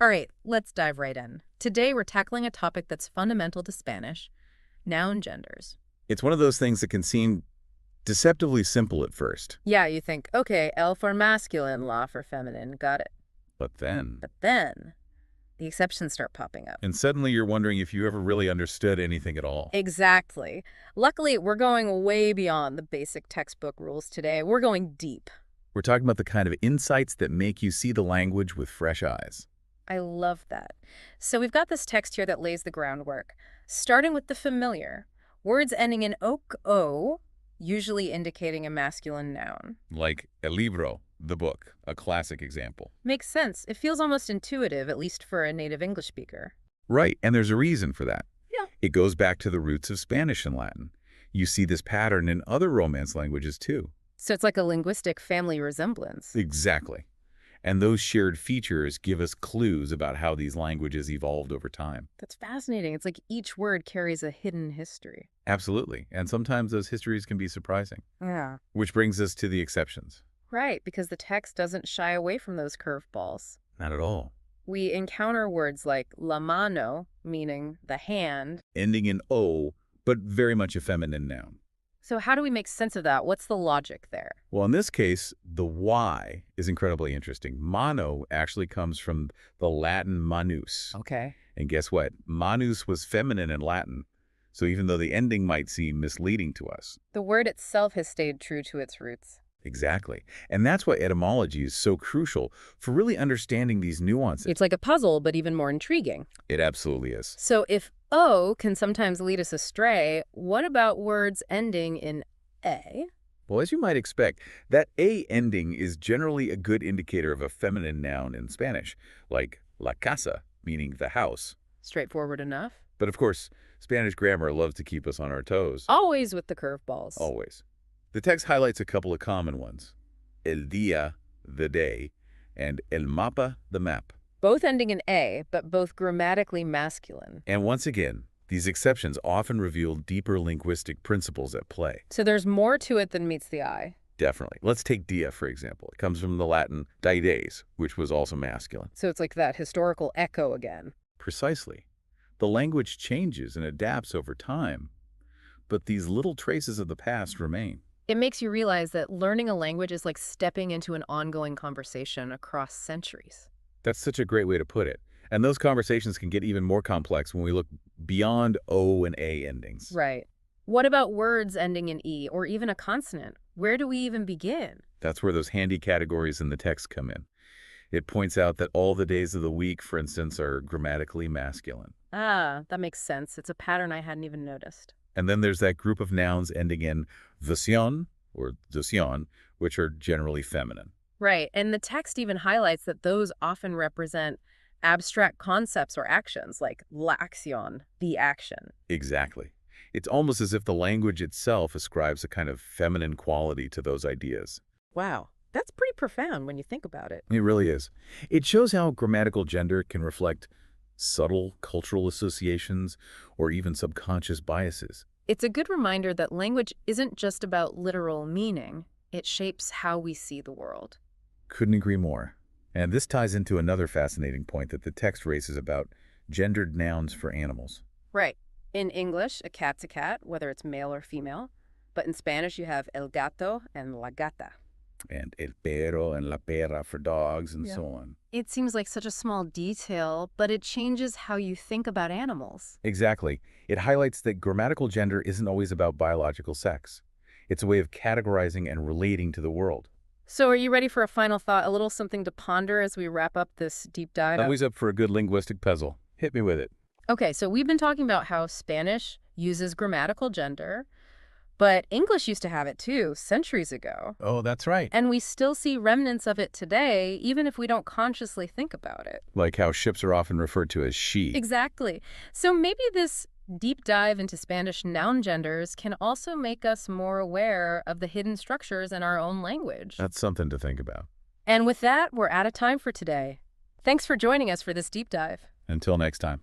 All right, let's dive right in. Today, we're tackling a topic that's fundamental to Spanish, noun genders. It's one of those things that can seem deceptively simple at first. Yeah, you think, okay, L for masculine, la for feminine, got it. But then, But then, the exceptions start popping up. and suddenly you're wondering if you ever really understood anything at all. Exactly. Luckily, we're going way beyond the basic textbook rules today. We're going deep. We're talking about the kind of insights that make you see the language with fresh eyes. I love that. So we've got this text here that lays the groundwork, starting with the familiar. Words ending in "-o", usually indicating a masculine noun. Like El Libro, the book, a classic example. Makes sense. It feels almost intuitive, at least for a native English speaker. Right, and there's a reason for that. Yeah. It goes back to the roots of Spanish and Latin. You see this pattern in other Romance languages too. So it's like a linguistic family resemblance. Exactly. And those shared features give us clues about how these languages evolved over time. That's fascinating. It's like each word carries a hidden history. Absolutely. And sometimes those histories can be surprising. Yeah. Which brings us to the exceptions. Right, because the text doesn't shy away from those curveballs. Not at all. We encounter words like la mano, meaning the hand. Ending in O, but very much a feminine noun. So how do we make sense of that? What's the logic there? Well, in this case, the Y is incredibly interesting. Mano actually comes from the Latin manus. Okay. And guess what? Manus was feminine in Latin. So even though the ending might seem misleading to us. The word itself has stayed true to its roots. Exactly. And that's why etymology is so crucial for really understanding these nuances. It's like a puzzle, but even more intriguing. It absolutely is. So if O can sometimes lead us astray, what about words ending in A? Well, as you might expect, that A ending is generally a good indicator of a feminine noun in Spanish, like la casa, meaning the house. Straightforward enough. But of course, Spanish grammar loves to keep us on our toes. Always with the curveballs. Always. The text highlights a couple of common ones. El día, the day, and el mapa, the map. Both ending in A, but both grammatically masculine. And once again, these exceptions often reveal deeper linguistic principles at play. So there's more to it than meets the eye. Definitely. Let's take dia, for example. It comes from the Latin dides, which was also masculine. So it's like that historical echo again. Precisely. The language changes and adapts over time, but these little traces of the past remain. It makes you realize that learning a language is like stepping into an ongoing conversation across centuries. That's such a great way to put it. And those conversations can get even more complex when we look beyond O and A endings. Right. What about words ending in E or even a consonant? Where do we even begin? That's where those handy categories in the text come in. It points out that all the days of the week, for instance, are grammatically masculine. Ah, that makes sense. It's a pattern I hadn't even noticed. And then there's that group of nouns ending in vación or doción, which are generally feminine. Right, and the text even highlights that those often represent abstract concepts or actions, like la acción, the action. Exactly. It's almost as if the language itself ascribes a kind of feminine quality to those ideas. Wow, that's pretty profound when you think about it. It really is. It shows how grammatical gender can reflect subtle cultural associations or even subconscious biases. It's a good reminder that language isn't just about literal meaning. It shapes how we see the world. Couldn't agree more. And this ties into another fascinating point that the text raises about gendered nouns for animals. Right. In English, a cat's a cat, whether it's male or female. But in Spanish, you have el gato and la gata. And el perro and la perra for dogs and Yeah. so on. It seems like such a small detail, but it changes how you think about animals. Exactly. It highlights that grammatical gender isn't always about biological sex. It's a way of categorizing and relating to the world. So are you ready for a final thought, a little something to ponder as we wrap up this deep dive? Always up for a good linguistic puzzle. Hit me with it. Okay, so we've been talking about how Spanish uses grammatical gender, but English used to have it too, centuries ago. Oh, that's right. And we still see remnants of it today, even if we don't consciously think about it. Like how ships are often referred to as she. Exactly. So maybe this deep dive into Spanish noun genders can also make us more aware of the hidden structures in our own language. That's something to think about. And with that, we're out of time for today. Thanks for joining us for this deep dive. Until next time.